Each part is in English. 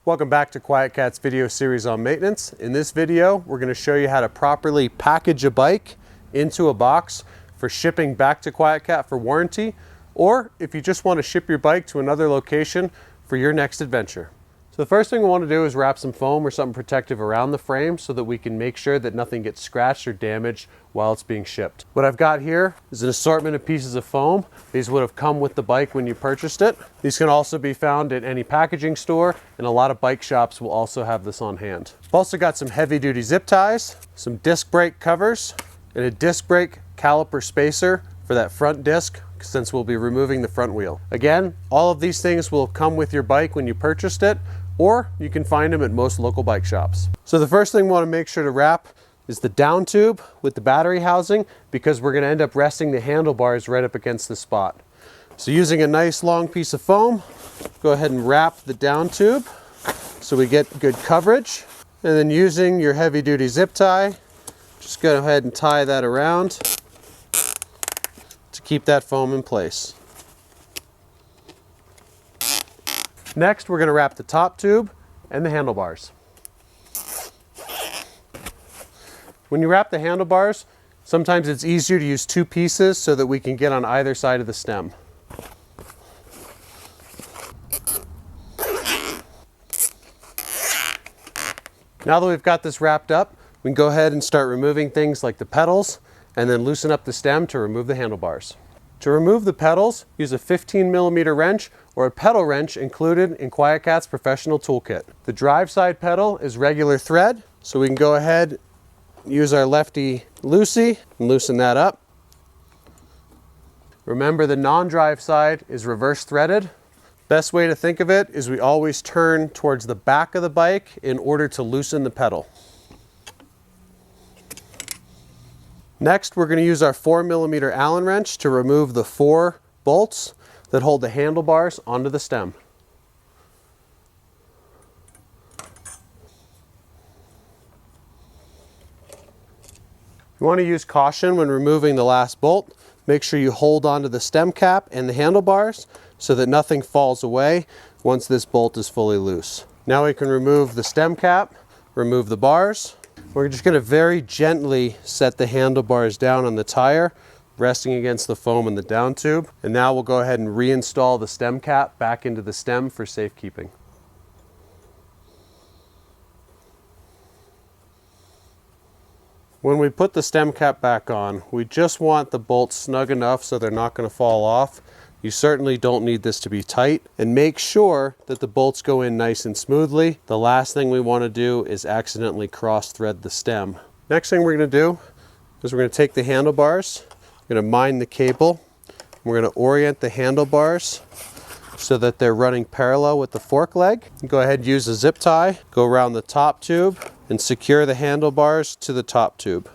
Welcome back to QuietKat's video series on maintenance. In this video, we're going to show you how to properly package a bike into a box for shipping back to QuietKat for warranty, or if you just want to ship your bike to another location for your next adventure. So the first thing we want to do is wrap some foam or something protective around the frame so that we can make sure that nothing gets scratched or damaged while it's being shipped. What I've got here is an assortment of pieces of foam. These would have come with the bike when you purchased it. These can also be found at any packaging store, and a lot of bike shops will also have this on hand. I've also got some heavy duty zip ties, some disc brake covers, and a disc brake caliper spacer for that front disc, since we'll be removing the front wheel. Again, all of these things will come with your bike when you purchased it, or you can find them at most local bike shops. So the first thing we want to make sure to wrap is the down tube with the battery housing, because we're going to end up resting the handlebars right up against the spot. So using a nice long piece of foam, go ahead and wrap the down tube so we get good coverage. And then using your heavy duty zip tie, just go ahead and tie that around to keep that foam in place. Next, we're going to wrap the top tube and the handlebars. When you wrap the handlebars, sometimes it's easier to use two pieces so that we can get on either side of the stem. Now that we've got this wrapped up, we can go ahead and start removing things like the pedals and then loosen up the stem to remove the handlebars. To remove the pedals, use a 15mm wrench or a pedal wrench included in QuietKat's professional toolkit. The drive side pedal is regular thread, so we can go ahead and use our lefty loosey and loosen that up. Remember, the non-drive side is reverse threaded. Best way to think of it is we always turn towards the back of the bike in order to loosen the pedal. Next, we're going to use our 4mm Allen wrench to remove the 4 bolts that hold the handlebars onto the stem. You want to use caution when removing the last bolt. Make sure you hold onto the stem cap and the handlebars so that nothing falls away once this bolt is fully loose. Now we can remove the stem cap, remove the bars. We're just going to very gently set the handlebars down on the tire, resting against the foam in the down tube. And now we'll go ahead and reinstall the stem cap back into the stem for safekeeping. When we put the stem cap back on, we just want the bolts snug enough so they're not going to fall off. You certainly don't need this to be tight, and make sure that the bolts go in nice and smoothly. The last thing we want to do is accidentally cross thread the stem. Next thing we're going to do is we're going to take the handlebars, we're going to mine the cable, we're going to orient the handlebars so that they're running parallel with the fork leg. Go ahead and use a zip tie, go around the top tube and secure the handlebars to the top tube.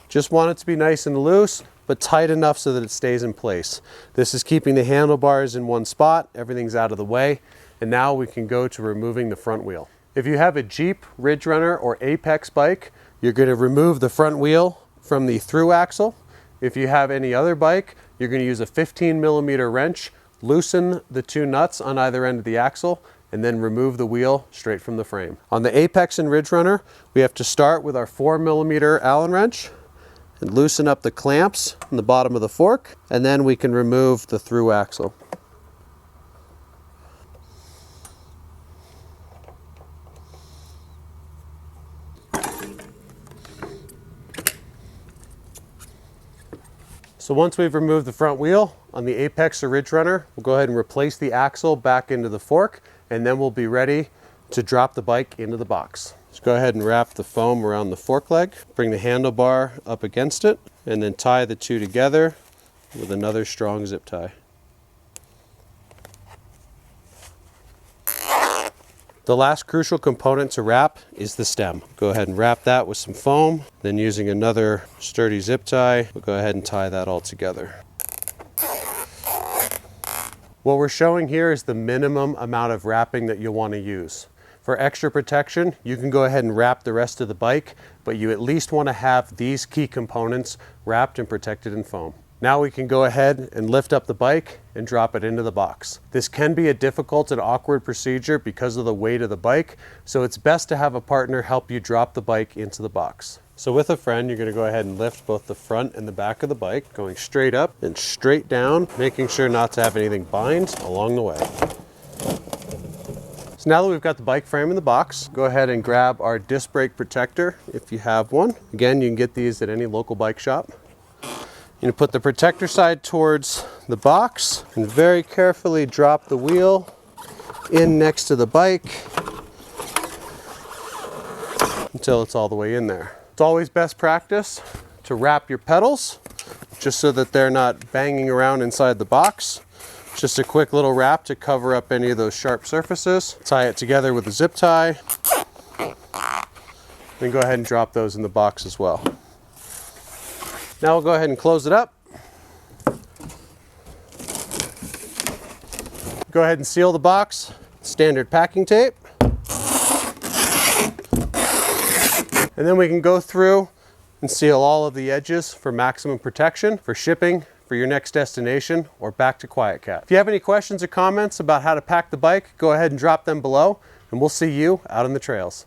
Just want it to be nice and loose, but tight enough so that it stays in place. This is keeping the handlebars in one spot, everything's out of the way, and now we can go to removing the front wheel. If you have a Jeep, Ridge Runner, or Apex bike, you're going to remove the front wheel from the through axle. If you have any other bike, you're going to use a 15mm wrench, loosen the 2 nuts on either end of the axle, and then remove the wheel straight from the frame. On the Apex and Ridge Runner, we have to start with our 4mm Allen wrench and loosen up the clamps on the bottom of the fork, and then we can remove the through axle. So once we've removed the front wheel on the Apex or Ridge Runner, we'll go ahead and replace the axle back into the fork, and then we'll be ready to drop the bike into the box. Just go ahead and wrap the foam around the fork leg, bring the handlebar up against it, and then tie the two together with another strong zip tie. The last crucial component to wrap is the stem. Go ahead and wrap that with some foam, then using another sturdy zip tie, we'll go ahead and tie that all together. What we're showing here is the minimum amount of wrapping that you'll want to use. For extra protection, you can go ahead and wrap the rest of the bike, but you at least want to have these key components wrapped and protected in foam. Now we can go ahead and lift up the bike and drop it into the box. This can be a difficult and awkward procedure because of the weight of the bike, so it's best to have a partner help you drop the bike into the box. So with a friend, you're going to go ahead and lift both the front and the back of the bike, going straight up and straight down, making sure not to have anything bind along the way. So now that we've got the bike frame in the box, go ahead and grab our disc brake protector if you have one. Again, you can get these at any local bike shop. You put the protector side towards the box and very carefully drop the wheel in next to the bike until it's all the way in there. It's always best practice to wrap your pedals just so that they're not banging around inside the box. Just a quick little wrap to cover up any of those sharp surfaces. Tie it together with a zip tie. Then go ahead and drop those in the box as well. Now we'll go ahead and close it up. Go ahead and seal the box, standard packing tape. And then we can go through and seal all of the edges for maximum protection for shipping for your next destination or back to QuietKat. If you have any questions or comments about how to pack the bike, go ahead and drop them below, and we'll see you out on the trails.